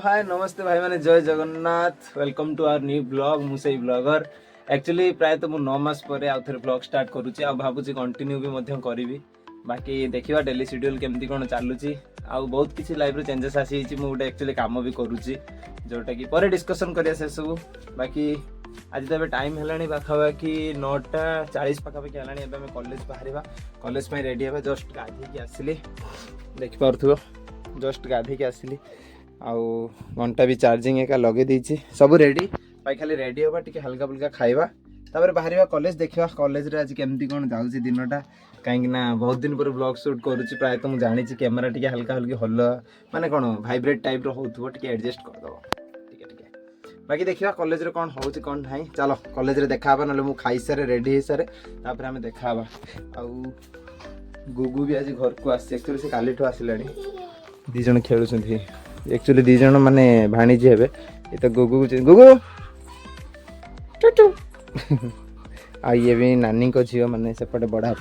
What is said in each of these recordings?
हाय नमस्ते भाई मैंने Jai Jagannath welcome to our new blog मुझे ब्लॉगर एक्चुअली प्राय तो 9 मास पर आउ थे ब्लॉग स्टार्ट करुच्ची भावुँ कंटिन्यू भी करी बाकी देखा डेली शेड्यूल केमती कौन चलुची आउ बहुत किसी लाइफ रे चेंजेस आसी गोटे एक्चुअली काम भी करुच्ची जोटा कि पर डिस्कसन करिया से सब बाकी आज तो टाइम है पाखापाखि 9:40 पाखापाखि है कॉलेज बाहर कॉलेज रेडी है जस्ट गाधे आसली देखिपु जस्ट गाधे आसली आउ घंटा भी चार्जिंग एका लगे देछि सब रेडी भाई खाली रेडी होबा टिके हल्का फुल्का खाइबा तापर बाहर कॉलेज देखा कॉलेज रे आज केमती कौन जाउछि दिनटा कहीं बहुत दिन पर ब्लॉग शूट करुच्ची प्राय तो मुझे जानी कैमेरा टिके हल्का हल्की हल माने कौन भाइब्रेट टाइप हो एडजस्ट करदेव टिके बाकी देखा कॉलेज रे कौन होउछि कौन नहीं चलो कॉलेज रे देखा ना मुझे खाई सारे रेडी हो सारे तापर आम देखा आउ गुगु भी आज घर को आसी एक्चुअली से काली आसला दी जन खेलुछंती एक्चुअली दी जन माने भाणीजी हेबे ये तो गुगु गुगु टुटु आ ये भी नानी को झील माने सेपटे बड़ा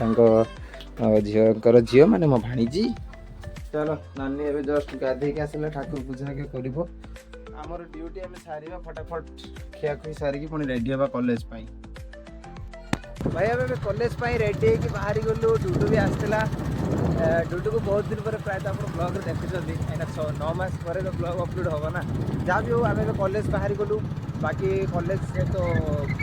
झील झील माने मो भाणीजी चलो नानी एबे जस्ट गाधे के आसले ठाकुर पूजा के करिवो हमर ड्यूटी हम सारीबा फटाफट खिया खुई सारी पुणी रेडी हवा कॉलेज पाई भाई अब कॉलेज पाई रेडी है कि बाहरी गलु डुडू भी आसला डुडू को बहुत दिन पर प्रायतः आप ब्लॉग देखुं कहीं 9 मास पर ब्लॉग अपलोड होगा ना जहाँ भी हो आम कॉलेज बाहरी गलु बाकी कॉलेज से तो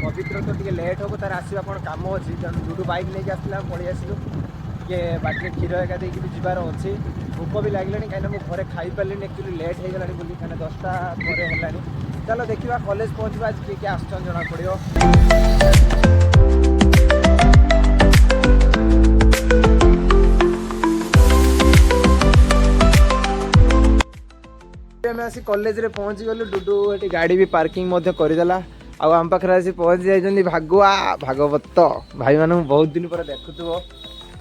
पवित्र तो टे लेट हम तार आसवा कौन कम अच्छी तेणु डुडू बाइक नहीं आसला पलि आसलु टे बाटे क्षीर एका देकी भी जबार अच्छी भोक भी लगे कहीं मुझे घरे खाई पारे एक्चुअली लेट हो गला बोली कहीं 10टा पर है चलो देखा कॉलेज पहुँचा आज किए किए आस जना पड़ो आसी कॉलेज रे पहुँची गलु डुडू ये गाड़ी भी पार्किंग करदेला आम पाखे आसी पहुँची जाइए भागुआ भागवत भाई मान बहुत दिन पर देखुव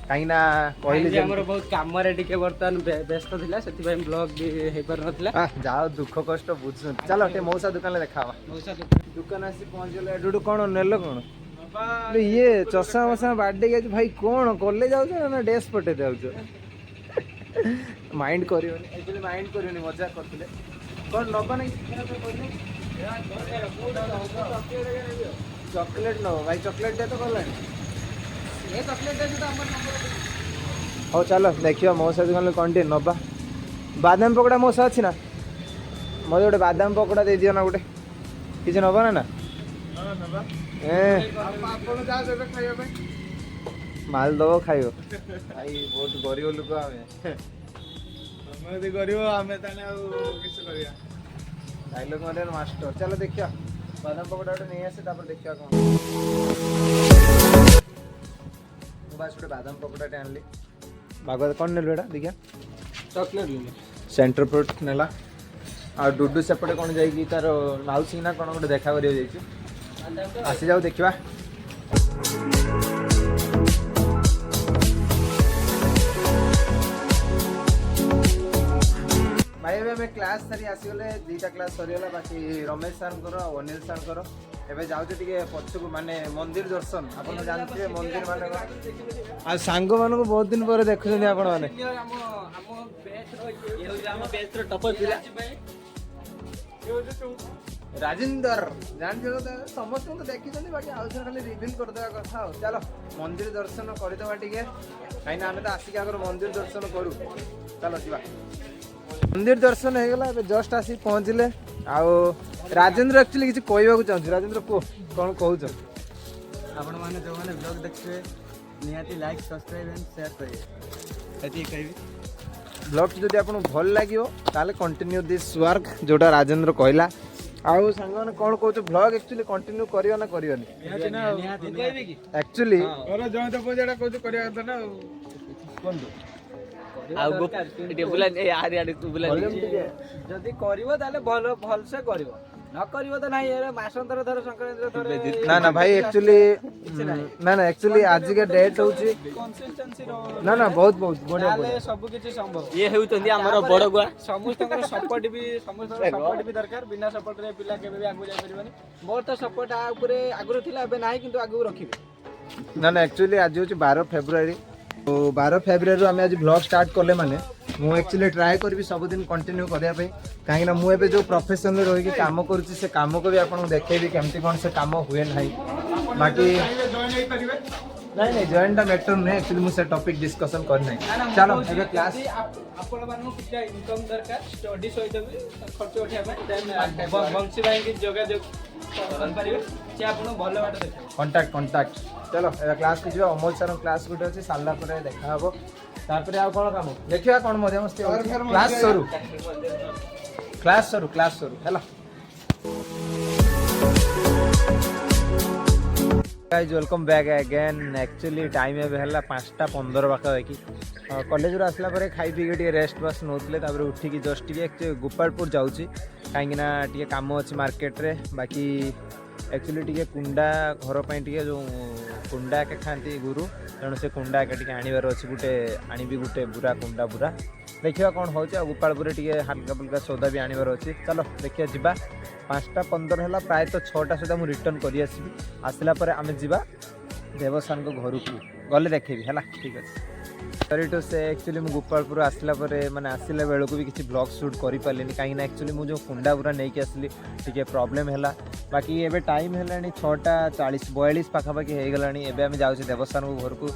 कहीं कहले बहुत कम बर्तमान व्यस्त था से ब्लॉग भी हो पार ना जाओ दुख कष्ट बुझ चलो टे मौसा दुकान देखा दुकान आसी पहुँच गले डुडू कौन नेल कौन ये चषा मशा बाडे गए भाई कौन कॉलेज जाऊ ना डेस पटे जाऊ माइंड कर माइंड कर मजा करते कौन नबा नहीं चॉकलेट नब भाई चॉकलेट दे तो कला हाँ चलो देखिए मौसा दुकान कौन टे नबा बादाम पकड़ा मौसा अच्छी ना मत गोटे बादाम पकड़ा दे दियो ना गोटे किसी नबा ना माल दब खाइब भाई बहुत गरीब लोक आम डायलॉग मास्टर चलो देखिया बादाम पकड़ा गोटे नहीं आसे देखिया कौन बस गोटे बादाम पकड़ाटे आनली भागवत कौन नेलु एटा देखिया चॉकलेट सेंटर फ्रूट नेला आ डुडू सेपटे कौन जाइए तार माउसी ना कौन गोटे देखा कर आसी जाओ देखा भाई अभी क्लास सारी आसीगले 2टा क्लास सरीगला बाकी रमेश सर अनिल सर एवं जाऊँ टे पछक माने मंदिर दर्शन आप जानते मंदिर मान सांग मान बहुत दिन पर देखुं आपण मैंने राजेंदर जानते समस्त तो देखी बाकी आउ खाली रिविल करदे कथा चलो मंदिर दर्शन करदे टे कहीं आम तो आसिक आगर मंदिर दर्शन करूँ चलो जी मंदिर दर्शन हो गला जस्ट आसी पहुँचले आउ राजेंद्र एक्चुअली किसी कहवाक चाहूँ राजेंद्र कह कौन कहूँ आपण मैंने जो मैंने ब्लॉग देखते निहाती लाइक सब्सक्राइब एंड शेयर करिए कहबी ब्लॉग जब आपको भल लगे कंटिन्यू दिस वर्क जोटा राजेंद्र कहला आउ सांग मैंने कौन कहूँ ब्लॉग एक्चुअली कंटिन्यू करियो ना करियोनी एक्चुअली जदि भल से कर न कर तो नहीं मासंतर धर संक्रांति ना ना भाई एक्चुअली ना ना एक्चुअली आज के डेट होची ना ना बहुत बहुत बढ़िया सब किछि संभव ये हेउतंदी हमर बड़ गुआ समस्त सपोर्ट भी दरकार बिना सपोर्ट रे पिला केबे भी आगु जाय परिबानी मोर तो सपोर्ट आ ऊपर आगु थिला एबे नाही किंतु आगु रखिबे ना ना एक्चुअली आज होची 12 फेब्रुआरी तो 12 फेब्रुआरी आम आज ब्लॉग स्टार्ट कले माने ମୁଁ एक्चुअली ट्राए करबी सब दिन कंटिन्यू करिया पे काहे ना मु एबे जो प्रोफेशन रे रही काम करूची से काम को भी आपन देखेबी केमती कोन से काम हुए नाही बाकी नहीं नहीं जॉइंट मैटर नहीं एक्चुअली मुझे टॉपिक डिस्कशन करना है चलो एबे क्लास आपण मानू किछा इनकम दरकार स्टडी सहित भी खर्च उठिया में देन बंसी भाई की जोगाजोग कर परिबे से आपण भलो बाटे देखे कांटेक्ट चलो एबे क्लास को जो अमोल सर क्लास गुटे अछि साला परे देखा हबो तारपरे आ कोन काम देखिया कोन मजा मस्ती क्लास सरू hello guys welcome back again actually time एबे हला 5:15 पाखापाखि कॉलेज रू आसला परे खाई पी के रेस्ट बस नोतले तापर उठिकी जस्ट टिके गोपालपुर जाउची काहेकिना टिके काम अछि मार्केट रे बाकी एक्चुअली टिके कुंडा घर पई टिके जो कुंडा के खांती गुरु तेणु से कुंडा के टिके आनिबार अछि गुटे आनिबी गुटे बुरा कुंडा बुरा देखिया कोन होउची आ गोपालपुर टिके हल्का फुल्का सौदा भी आनिबार अछि चलो देखिया जिबा 5:15 है प्राय तो 6टा सुधा मुझे रिटर्न कर आसला आम जा देवसान को घर को गले देखेबी है ठीक अच्छे सरी टू से एक्चुअली मुझे गोपालपुर आसला माने आसला बेलू भी किसी ब्लॉग शूट कर पारे कहीं एक्चुअली मुझे कुंडा पूरा नहीं आसली टी प्रॉब्लम है बाकी एबे टाइम है 6:40 पाखापाखि हो गलानी एबे आम जाऊँ देवसान को घर को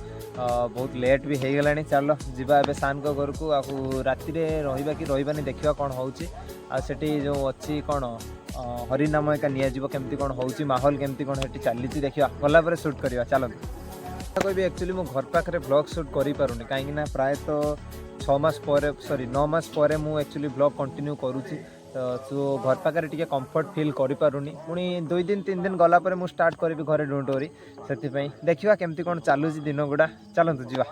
बहुत लेट भी हो गलानी चलो जीवा एबे सान को घर को राति रहा कि रही देखा कौन होची आठी जो अच्छी कौन हरिनाम एका नियाजिबो केमती कौन होची माहौल केमती कौन हेटी चली देखिया गला पर शूट करवा चलते कहबी एक्चुअली मो घर पाखे ब्लॉग शूट करि पारुनी कहीं प्राय तो 9 मास पर मु एक्चुअली ब्लॉग कंटिन्यू करूची तो घर पाखे टिके कंफर्ट फील करि पारुनी पुणी 2 दिन 3 दिन गला पर मु स्टार्ट करबी घरे डोंट वरी सेति देखिवा केमती कौन चलुची दिन गुडा चलंतु जीवा